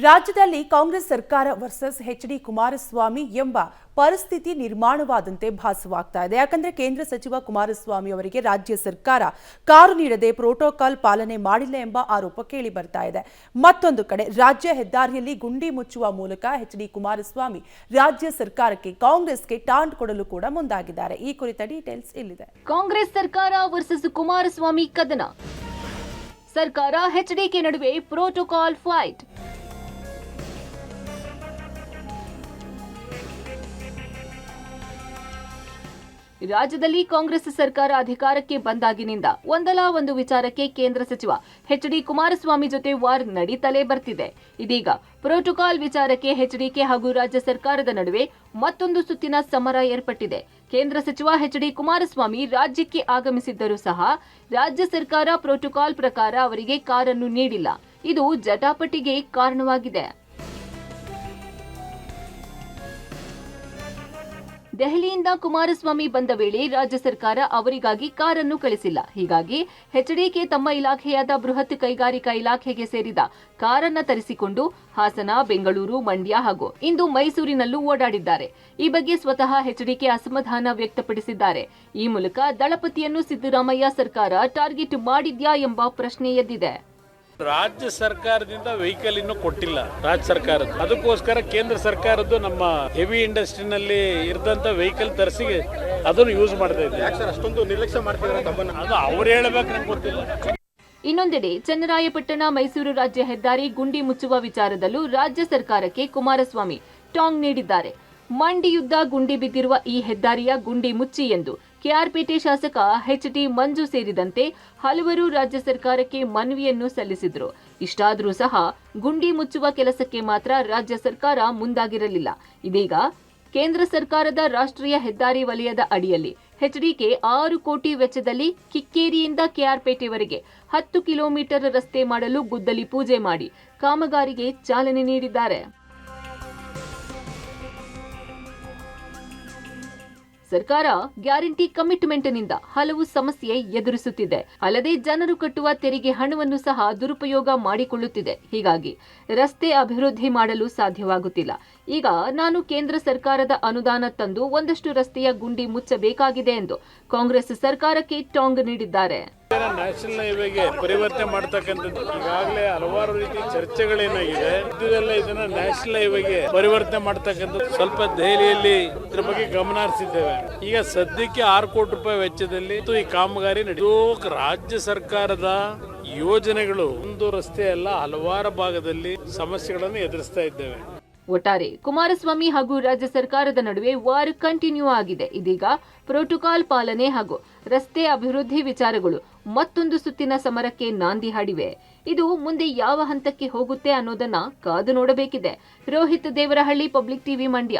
ರಾಜ್ಯದಲ್ಲಿ ಕಾಂಗ್ರೆಸ್ ಸರ್ಕಾರ versus H D. Kumaraswamy ಎಂಬ ಪರಿಸ್ಥಿತಿ ನಿರ್ಮಾಣವಾದಂತೆ ಭಾಸವಾಗ್ತಾ ಇದೆ. ಯಾಕಂದ್ರೆ ಕೇಂದ್ರ ಸಚಿವ ಕುಮಾರಸ್ವಾಮಿ ಅವರಿಗೆ ರಾಜ್ಯ ಸರ್ಕಾರ ಕಾರು ನೀಡದೆ ಪ್ರೋಟೋಕಾಲ್ ಪಾಲನೆ ಮಾಡಿಲ್ಲ ಎಂಬ ಆರೋಪ ಕೇಳಿ ಬರ್ತಾ ಇದೆ. ಮತ್ತೊಂದು ಕಡೆ ರಾಜ್ಯ ಹೆದ್ದಾರಿಯಲ್ಲಿ ಗುಂಡಿ ಮುಚ್ಚುವ ಮೂಲಕ ಎಚ್.ಡಿ. ಕುಮಾರಸ್ವಾಮಿ ರಾಜ್ಯ ಸರ್ಕಾರಕ್ಕೆ ಕಾಂಗ್ರೆಸ್ಗೆ ಟಾಂಟ್ ಕೊಡಲು ಕೂಡ ಮುಂದಾಗಿದ್ದಾರೆ. ಈ ಕುರಿತ ಡೀಟೇಲ್ಸ್ ಇಲ್ಲಿದೆ. ಕಾಂಗ್ರೆಸ್ ಸರ್ಕಾರ ವರ್ಸಸ್ ಕುಮಾರಸ್ವಾಮಿ ಕದನ. ಸರ್ಕಾರ ಎಚ್ಡಿಕೆ ನಡುವೆ ಪ್ರೋಟೋಕಾಲ್ ಫೈಟ್. ರಾಜ್ಯದಲ್ಲಿ ಕಾಂಗ್ರೆಸ್ ಸರ್ಕಾರ ಅಧಿಕಾರಕ್ಕೆ ಬಂದಾಗಿನಿಂದ ಒಂದಲ್ಲ ಒಂದು ವಿಚಾರಕ್ಕೆ ಕೇಂದ್ರ ಸಚಿವ ಎಚ್.ಡಿ. ಕುಮಾರಸ್ವಾಮಿ ಜೊತೆ ವಾರ್ ನಡೀತಲೇ ಬರ್ತಿದೆ. ಇದೀಗ ಪ್ರೋಟೋಕಾಲ್ ವಿಚಾರಕ್ಕೆ ಎಚ್ಡಿಕೆ ಹಾಗೂ ರಾಜ್ಯ ಸರ್ಕಾರದ ನಡುವೆ ಮತ್ತೊಂದು ಸುತ್ತಿನ ಸಮರ ಏರ್ಪಟ್ಟಿದೆ. ಕೇಂದ್ರ ಸಚಿವ ಎಚ್.ಡಿ. ಕುಮಾರಸ್ವಾಮಿ ರಾಜ್ಯಕ್ಕೆ ಆಗಮಿಸಿದ್ದರೂ ಸಹ ರಾಜ್ಯ ಸರ್ಕಾರ ಪ್ರೋಟೋಕಾಲ್ ಪ್ರಕಾರ ಅವರಿಗೆ ಕಾರನ್ನು ನೀಡಿಲ್ಲ. ಇದು ಜಟಾಪಟಿಗೆ ಕಾರಣವಾಗಿದೆ. ದೆಹಲಿಯಿಂದ ಕುಮಾರಸ್ವಾಮಿ ಬಂದ ವೇಳೆ ರಾಜ್ಯ ಸರ್ಕಾರ ಅವರಿಗಾಗಿ ಕಾರನ್ನು ಕಳಿಸಿಲ್ಲ. ಹೀಗಾಗಿ ಎಚ್ಡಿಕೆ ತಮ್ಮ ಇಲಾಖೆಯಾದ ಬೃಹತ್ ಕೈಗಾರಿಕಾ ಇಲಾಖೆಗೆ ಸೇರಿದ ಕಾರನ್ನ ತರಿಸಿಕೊಂಡು ಹಾಸನ, ಬೆಂಗಳೂರು, ಮಂಡ್ಯ ಹಾಗೂ ಇಂದು ಮೈಸೂರಿನಲ್ಲೂ ಓಡಾಡಿದ್ದಾರೆ. ಈ ಬಗ್ಗೆ ಸ್ವತಃ ಎಚ್ಡಿಕೆ ಅಸಮಾಧಾನ ವ್ಯಕ್ತಪಡಿಸಿದ್ದಾರೆ. ಈ ಮೂಲಕ ದಳಪತಿಯನ್ನು ಸಿದ್ದರಾಮಯ್ಯ ಸರ್ಕಾರ ಟಾರ್ಗೆಟ್ ಮಾಡಿದ್ಯಾ ಎಂಬ ಪ್ರಶ್ನೆ ಎದ್ದಿದೆ. ರಾಜ್ಯ ಸರ್ಕಾರದಿಂದ ವೆಹಿಕಲ್ ಇನ್ನೂ ಕೊಟ್ಟಿಲ್ಲ. ರಾಜ್ಯ ಸರ್ಕಾರದ ಅದಕ್ಕೋಸ್ಕರ ಕೇಂದ್ರ ಸರ್ಕಾರದ್ದು ನಮ್ಮ ಹೆವಿ ಇಂಡಸ್ಟ್ರಿನಲ್ಲಿ ಇರದಂತ ವೆಹಿಕಲ್ ತರಿಸಿ ಅದನ್ನು ಯೂಸ್ ಮಾಡ್ತಾ ಇದ್ದಾರೆ. ಅಷ್ಟೊಂದು ನಿರ್ಲಕ್ಷ್ಯ ಮಾಡ್ತಿದ್ದಾರೆ. ಅದು ಅವ್ರು ಹೇಳ್ಬೇಕು, ನಂಗೆ ಗೊತ್ತಿಲ್ಲ. ಇನ್ನೊಂದೆಡೆ ಚನ್ನರಾಯಪಟ್ಟಣ ಮೈಸೂರು ರಾಜ್ಯ ಹೆದ್ದಾರಿ ಗುಂಡಿ ಮುಚ್ಚುವ ವಿಚಾರದಲ್ಲೂ ರಾಜ್ಯ ಸರ್ಕಾರಕ್ಕೆ ಕುಮಾರಸ್ವಾಮಿ ಟಾಂಗ್ ನೀಡಿದ್ದಾರೆ. ಮಂಡಿಯುದ್ದ ಗುಂಡಿ ಬಿದ್ದಿರುವ ಈ ಹೆದ್ದಾರಿಯ ಗುಂಡಿ ಮುಚ್ಚಿ ಎಂದು ಕೆಆರ್ಪೇಟೆ ಶಾಸಕ ಎಚ್.ಟಿ. ಮಂಜು ಸೇರಿದಂತೆ ಹಲವರು ರಾಜ್ಯ ಸರ್ಕಾರಕ್ಕೆ ಮನವಿಯನ್ನು ಸಲ್ಲಿಸಿದ್ರು. ಇಷ್ಟಾದರೂ ಸಹ ಗುಂಡಿ ಮುಚ್ಚುವ ಕೆಲಸಕ್ಕೆ ಮಾತ್ರ ರಾಜ್ಯ ಸರ್ಕಾರ ಮುಂದಾಗಿರಲಿಲ್ಲ. ಇದೀಗ ಕೇಂದ್ರ ಸರ್ಕಾರದ ರಾಷ್ಟ್ರೀಯ ಹೆದ್ದಾರಿ ವಲಯದ ಅಡಿಯಲ್ಲಿ ಎಚ್ಡಿಕೆ 6 ಕೋಟಿ ವೆಚ್ಚದಲ್ಲಿ ಕಿಕ್ಕೇರಿಯಿಂದ ಕೆಆರ್ಪೇಟೆವರೆಗೆ 10 ಕಿಲೋಮೀಟರ್ ರಸ್ತೆ ಮಾಡಲು ಗುದ್ದಲಿ ಪೂಜೆ ಮಾಡಿ ಕಾಮಗಾರಿಗೆ ಚಾಲನೆ ನೀಡಿದ್ದಾರೆ. ಸರ್ಕಾರ ಗ್ಯಾರಂಟಿ ಕಮಿಟ್ಮೆಂಟ್ನಿಂದ ಹಲವು ಸಮಸ್ಯೆ ಎದುರಿಸುತ್ತಿದೆ. ಅಲ್ಲದೆ ಜನರು ಕಟ್ಟುವ ತೆರಿಗೆ ಹಣವನ್ನು ಸಹ ದುರುಪಯೋಗ ಮಾಡಿಕೊಳ್ಳುತ್ತಿದೆ. ಹೀಗಾಗಿ ರಸ್ತೆ ಅಭಿವೃದ್ಧಿ ಮಾಡಲು ಸಾಧ್ಯವಾಗುತ್ತಿಲ್ಲ. ಈಗ ನಾನು ಕೇಂದ್ರ ಸರ್ಕಾರದ ಅನುದಾನ ತಂದು ಒಂದಷ್ಟು ರಸ್ತೆಯ ಗುಂಡಿ ಮುಚ್ಚಬೇಕಾಗಿದೆ ಎಂದು ಕಾಂಗ್ರೆಸ್ ಸರ್ಕಾರಕ್ಕೆ ಟಾಂಗ್ ನೀಡಿದ್ದಾರೆ. ನ್ಯಾಷನಲ್ ಹೈವೇಗೆ ಪರಿವರ್ತನೆ ಮಾಡತಕ್ಕಂಥದ್ದು ಈಗಾಗಲೇ ಹಲವಾರು ರೀತಿ ಚರ್ಚೆಗಳೇನಾಗಿದೆ. ಇದನ್ನ ನ್ಯಾಷನಲ್ ಹೈವೇಗೆ ಪರಿವರ್ತನೆ ಮಾಡತಕ್ಕಂಥದ್ದು ಸ್ವಲ್ಪ ದೆಹಲಿಯಲ್ಲಿ ಇದ್ರ ಬಗ್ಗೆ ಗಮನ ಹರಿಸಿದ್ದೇವೆ. ಈಗ ಸದ್ಯಕ್ಕೆ 6 ಕೋಟಿ ರೂಪಾಯಿ ವೆಚ್ಚದಲ್ಲಿ ಈ ಕಾಮಗಾರಿ ನಡೆದು ರಾಜ್ಯ ಸರ್ಕಾರದ ಯೋಜನೆಗಳು ಒಂದು ರಸ್ತೆ ಅಲ್ಲ, ಹಲವಾರು ಭಾಗದಲ್ಲಿ ಸಮಸ್ಯೆಗಳನ್ನು ಎದುರಿಸ್ತಾ ಇದ್ದೇವೆ. ಒಟ್ಟಾರೆ ಕುಮಾರಸ್ವಾಮಿ ಹಾಗೂ ರಾಜ್ಯ ಸರ್ಕಾರದ ನಡುವೆ ವಾರ್ ಕಂಟಿನ್ಯೂ ಆಗಿದೆ. ಇದೀಗ ಪ್ರೋಟೋಕಾಲ್ ಪಾಲನೆ ಹಾಗೂ ರಸ್ತೆ ಅಭಿವೃದ್ಧಿ ವಿಚಾರಗಳು ಮತ್ತೊಂದು ಸುತ್ತಿನ ಸಮರಕ್ಕೆ ನಾಂದಿ ಹಾಡಿವೆ. ಇದು ಮುಂದೆ ಯಾವ ಹಂತಕ್ಕೆ ಹೋಗುತ್ತೆ ಅನ್ನೋದನ್ನ ಕಾದು ನೋಡಬೇಕಿದೆ. Rohit Devarahalli, public TV, Mandya.